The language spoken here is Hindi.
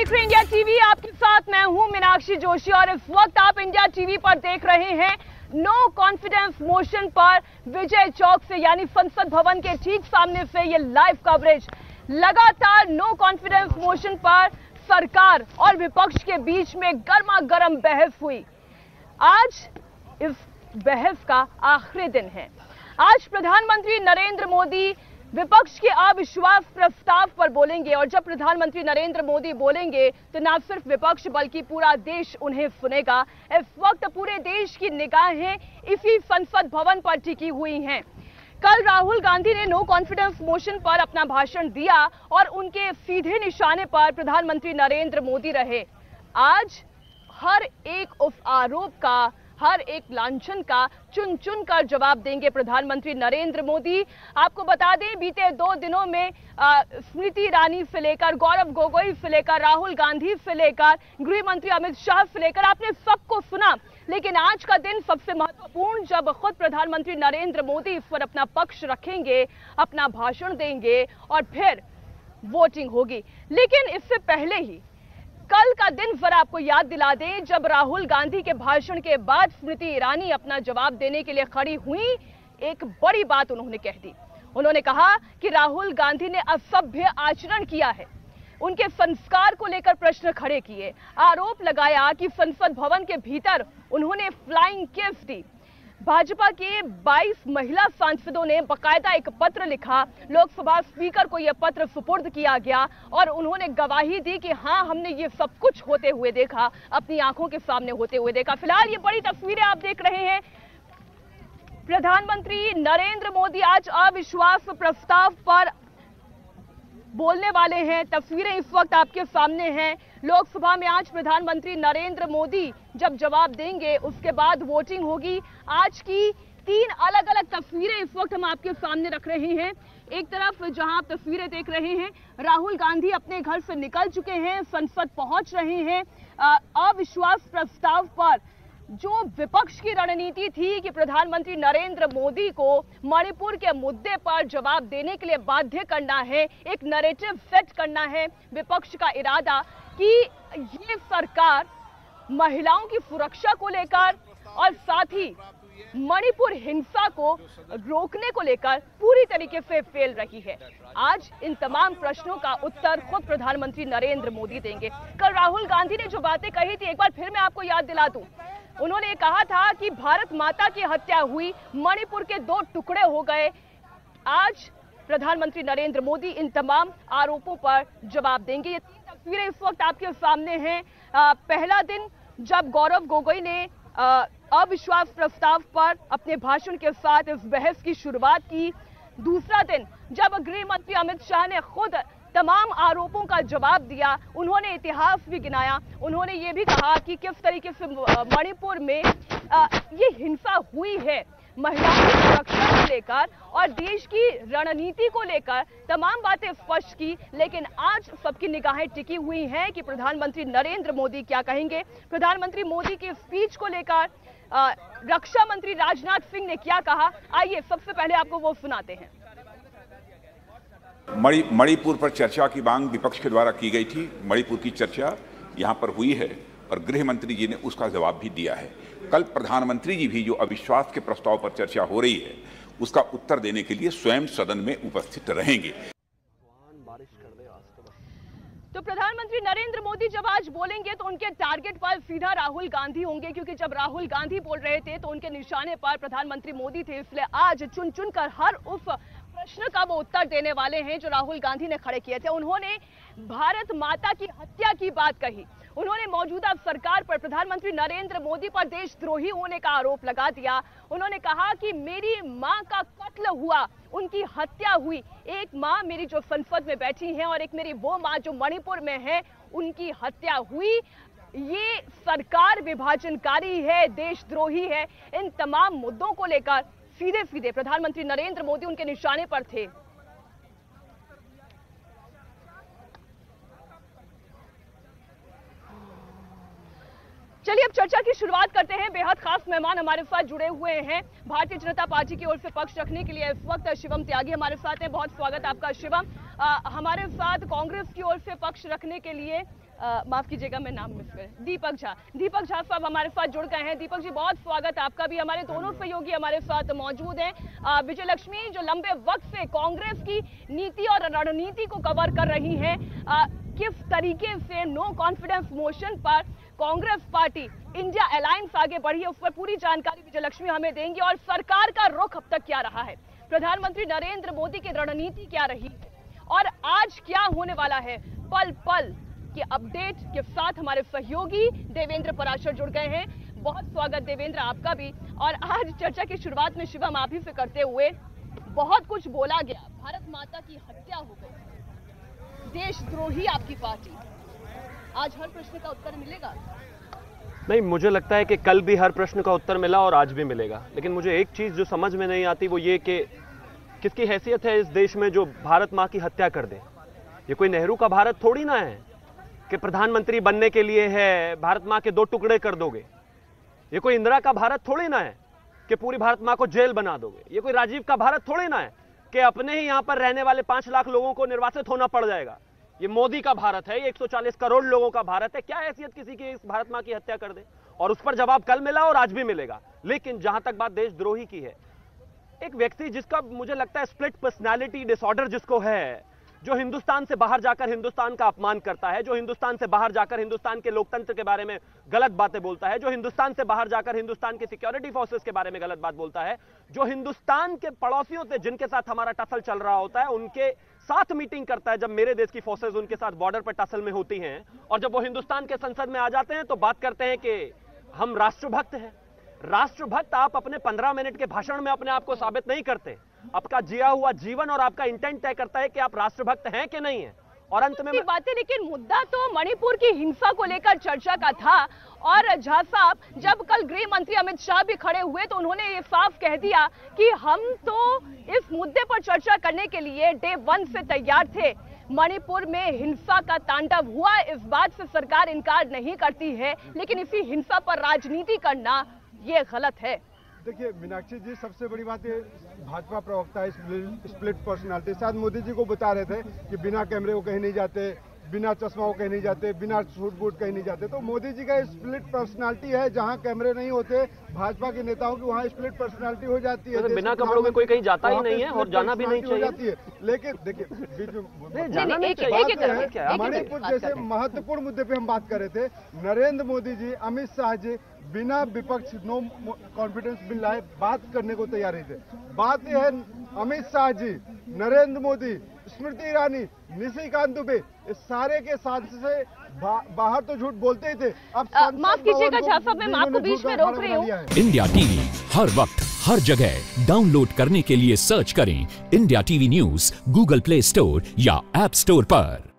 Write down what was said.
देख रहे हैं इंडिया टीवी। आपके साथ मैं हूं मीनाक्षी जोशी और इस वक्त आप इंडिया टीवी पर देख रहे हैं नो कॉन्फिडेंस मोशन पर विजय चौक से यानी संसद भवन के ठीक सामने से ये लाइव कवरेज। लगातार नो कॉन्फिडेंस मोशन पर सरकार और विपक्ष के बीच में गर्मा गर्म बहस हुई। आज इस बहस का आखिरी दिन है। आज प्रधानमंत्री नरेंद्र मोदी विपक्ष के अविश्वास प्रस्ताव पर बोलेंगे और जब प्रधानमंत्री नरेंद्र मोदी बोलेंगे तो न सिर्फ विपक्ष बल्कि पूरा देश उन्हें सुनेगा। इस वक्त पूरे देश की निगाहें इसी संसद भवन पर टिकी हुई हैं। कल राहुल गांधी ने नो कॉन्फिडेंस मोशन पर अपना भाषण दिया और उनके सीधे निशाने पर प्रधानमंत्री नरेंद्र मोदी रहे। आज हर एक उस आरोप का, हर एक लांछन का चुन चुन कर जवाब देंगे प्रधानमंत्री नरेंद्र मोदी। आपको बता दें, बीते 2 दिनों में स्मृति ईरानी से लेकर गौरव गोगोई से लेकर राहुल गांधी से लेकर गृह मंत्री अमित शाह से लेकर आपने सबको सुना, लेकिन आज का दिन सबसे महत्वपूर्ण, जब खुद प्रधानमंत्री नरेंद्र मोदी इस पर अपना पक्ष रखेंगे, अपना भाषण देंगे और फिर वोटिंग होगी। लेकिन इससे पहले ही कल का दिन जरा आपको याद दिला दें, जब राहुल गांधी के भाषण के बाद स्मृति ईरानी अपना जवाब देने के लिए खड़ी हुई, एक बड़ी बात उन्होंने कह दी। उन्होंने कहा कि राहुल गांधी ने असभ्य आचरण किया है, उनके संस्कार को लेकर प्रश्न खड़े किए। आरोप लगाया कि संसद भवन के भीतर उन्होंने फ्लाइंग किस दी। भाजपा के 22 महिला सांसदों ने बकायदा एक पत्र लिखा, लोकसभा स्पीकर को यह पत्र सुपुर्द किया गया और उन्होंने गवाही दी कि हां, हमने ये सब कुछ होते हुए देखा, अपनी आंखों के सामने होते हुए देखा। फिलहाल ये बड़ी तस्वीरें आप देख रहे हैं। प्रधानमंत्री नरेंद्र मोदी आज अविश्वास प्रस्ताव पर बोलने वाले हैं। तस्वीरें इस वक्त आपके सामने हैं। लोकसभा में आज प्रधानमंत्री नरेंद्र मोदी जब जवाब देंगे उसके बाद वोटिंग होगी। आज की 3 अलग अलग तस्वीरें इस वक्त हम आपके सामने रख रहे हैं। एक तरफ जहां आप तस्वीरें देख रहे हैं, राहुल गांधी अपने घर से निकल चुके हैं, संसद पहुंच रहे हैं। अविश्वास प्रस्ताव पर जो विपक्ष की रणनीति थी कि प्रधानमंत्री नरेंद्र मोदी को मणिपुर के मुद्दे पर जवाब देने के लिए बाध्य करना है, एक नैरेटिव सेट करना है, विपक्ष का इरादा कि ये सरकार महिलाओं की सुरक्षा को लेकर और साथ ही मणिपुर हिंसा को रोकने को लेकर पूरी तरीके से फेल रही है। आज इन तमाम प्रश्नों का उत्तर खुद प्रधानमंत्री नरेंद्र मोदी देंगे। कल राहुल गांधी ने जो बातें कही थी, एक बार फिर मैं आपको याद दिला दूं। उन्होंने कहा था कि भारत माता की हत्या हुई, मणिपुर के 2 टुकड़े हो गए। आज प्रधानमंत्री नरेंद्र मोदी इन तमाम आरोपों पर जवाब देंगे। ये 3 तस्वीरें इस वक्त आपके सामने हैं। पहला दिन जब गौरव गोगोई ने अविश्वास प्रस्ताव पर अपने भाषण के साथ इस बहस की शुरुआत की। दूसरा दिन जब गृह मंत्री अमित शाह ने खुद तमाम आरोपों का जवाब दिया, उन्होंने इतिहास भी गिनाया। उन्होंने ये भी कहा कि किस तरीके से मणिपुर में ये हिंसा हुई है, महिलाओं की सुरक्षा को लेकर और देश की रणनीति को लेकर तमाम बातें स्पष्ट की। लेकिन आज सबकी निगाहें टिकी हुई हैं कि प्रधानमंत्री नरेंद्र मोदी क्या कहेंगे। प्रधानमंत्री मोदी की स्पीच को लेकर रक्षा मंत्री राजनाथ सिंह ने क्या कहा, आइए सबसे पहले आपको वो सुनाते हैं। मणिपुर पर चर्चा की मांग विपक्ष के द्वारा की गई थी। मणिपुर की चर्चा यहां पर हुई है और गृह मंत्री जी ने उसका जवाब भी दिया है। कल प्रधानमंत्री जी भी जो अविश्वास के प्रस्ताव पर चर्चा हो रही है उसका उत्तर देने के लिए स्वयं सदन में उपस्थित रहेंगे। तो प्रधानमंत्री नरेंद्र मोदी जब आज बोलेंगे तो उनके टारगेट पर सीधा राहुल गांधी होंगे, क्योंकि जब राहुल गांधी बोल रहे थे तो उनके निशाने पर प्रधानमंत्री मोदी थे। इसलिए आज चुन चुन कर हर उस प्रश्न का वो उत्तर देने वाले हैं जो राहुल गांधी ने खड़े किए थे। उन्होंने भारत माता की हत्या की बात कही। उन्होंने मौजूदा सरकार पर, प्रधानमंत्री नरेंद्र मोदी पर देशद्रोही होने का आरोप लगा दिया। उन्होंने कहा कि मेरी मां का कत्ल हुआ, उनकी हत्या हुई। एक मां मेरी जो संसद में बैठी है और एक मेरी वो मां जो मणिपुर में है, उनकी हत्या हुई। ये सरकार विभाजनकारी है, देशद्रोही है। इन तमाम मुद्दों को लेकर सीधे सीधे प्रधानमंत्री नरेंद्र मोदी उनके निशाने पर थे। चलिए अब चर्चा की शुरुआत करते हैं। बेहद खास मेहमान हमारे साथ जुड़े हुए हैं भारतीय जनता पार्टी की ओर से पक्ष रखने के लिए इस वक्त शिवम त्यागी हमारे साथ हैं। बहुत स्वागत आपका शिवम। हमारे साथ कांग्रेस की ओर से पक्ष रखने के लिए माफ कीजिएगा मैं नाम मिस कर, दीपक झा साहब हमारे साथ जुड़ गए हैं। दीपक जी बहुत स्वागत है आपका भी। हमारे दोनों सहयोगी हमारे साथ मौजूद हैं। विजय लक्ष्मी जो लंबे वक्त से कांग्रेस की नीति और रणनीति को कवर कर रही हैं, किस तरीके से नो कॉन्फिडेंस मोशन पर कांग्रेस पार्टी इंडिया अलायंस आगे बढ़ी है, उस पर पूरी जानकारी विजय लक्ष्मी हमें देंगे। और सरकार का रुख अब तक क्या रहा है, प्रधानमंत्री नरेंद्र मोदी की रणनीति क्या रही है और आज क्या होने वाला है, पल पल के अपडेट के साथ हमारे सहयोगी देवेंद्र पराशर जुड़ गए हैं। बहुत स्वागत देवेंद्र आपका भी। और आज चर्चा की शुरुआत में शिवम आप ही से करते हुए, बहुत कुछ बोला गया, भारत माता की हत्या हो गई, देशद्रोही आपकी पार्टी, आज हर प्रश्न का उत्तर मिलेगा? नहीं, मुझे लगता है कि कल भी हर प्रश्न का उत्तर मिला और आज भी मिलेगा। लेकिन मुझे एक चीज जो समझ में नहीं आती वो ये कि किसकी हैसियत है इस देश में जो भारत माँ की हत्या कर दे। ये कोई नेहरू का भारत थोड़ी ना है कि प्रधानमंत्री बनने के लिए है भारत माँ के 2 टुकड़े कर दोगे। ये कोई इंदिरा का भारत थोड़ी ना है कि पूरी भारत माँ को जेल बना दोगे। ये कोई राजीव का भारत थोड़ी ना है कि अपने ही यहां पर रहने वाले 5 लाख लोगों को निर्वासित होना पड़ जाएगा। ये मोदी का भारत है, ये 140 करोड़ लोगों का भारत है। क्या हैसियत किसी की इस भारत माँ की हत्या कर दे? और उस पर जवाब कल मिला और आज भी मिलेगा। लेकिन जहां तक बात देशद्रोही की है, एक व्यक्ति जिसका मुझे लगता है स्प्लिट पर्सनालिटी डिसऑर्डर जिसको है, जो हिंदुस्तान से बाहर जाकर हिंदुस्तान का अपमान करता है, जो हिंदुस्तान से बाहर जाकर हिंदुस्तान के लोकतंत्र के बारे में गलत बातें बोलता है, जो हिंदुस्तान से बाहर जाकर हिंदुस्तान की सिक्योरिटी फोर्सेस के बारे में गलत बात बोलता है, जो हिंदुस्तान के पड़ोसियों से जिनके साथ हमारा टसल चल रहा होता है उनके साथ मीटिंग करता है जब मेरे देश की फोर्सेस उनके साथ बॉर्डर पर टसल में होती हैं, और जब वो हिंदुस्तान के संसद में आ जाते हैं तो बात करते हैं कि हम राष्ट्रभक्त हैं। राष्ट्रभक्त आप अपने 15 मिनट के भाषण में अपने आप को साबित नहीं करते। आपका जिया हुआ जीवन और आपका इंटेंट तय करता है कि आप राष्ट्रभक्त हैं कि नहीं है। और अंत में बातें, लेकिन मुद्दा तो मणिपुर की हिंसा को लेकर चर्चा का था। और झा साहब, जब कल गृह मंत्री अमित शाह भी खड़े हुए तो उन्होंने ये साफ कह दिया कि हम तो इस मुद्दे पर चर्चा करने के लिए डे 1 से तैयार थे। मणिपुर में हिंसा का तांडव हुआ, इस बात से सरकार इनकार नहीं करती है, लेकिन इसी हिंसा पर राजनीति करना ये गलत है। देखिए मीनाक्षी जी, सबसे बड़ी बात ये भाजपा प्रवक्ता स्प्लिट पर्सनालिटी, शायद मोदी जी को बता रहे थे कि बिना कैमरे को कहीं नहीं जाते, बिना चश्मा को कहीं नहीं जाते, बिना सूट बूट कहीं नहीं जाते। तो मोदी जी का स्प्लिट पर्सनालिटी है, जहां कैमरे नहीं होते भाजपा के नेताओं की वहां स्प्लिट पर्सनालिटी हो जाती है। तो बिना कपड़ों में कोई कहीं जाता ही नहीं है और जाना भी नहीं चाहिए। लेकिन देखिए मणिपुर जैसे महत्वपूर्ण मुद्दे पे हम बात कर रहे थे, नरेंद्र मोदी जी, अमित शाह जी बिना विपक्ष नो कॉन्फिडेंस बिल लाए बात करने को तैयार नहीं थे। बात यह है, अमित शाह जी, नरेंद्र मोदी, स्मृति ईरानी, निशिकांत दुबे, इस सारे के साथ से बाहर तो झूठ बोलते ही थे। अब माफ कीजिएगा झा साहब, मैं आपको बीच में रोक रही हूँ। इंडिया टीवी हर वक्त हर जगह डाउनलोड करने के लिए सर्च करें India TV news Google play store या ऐप स्टोर पर।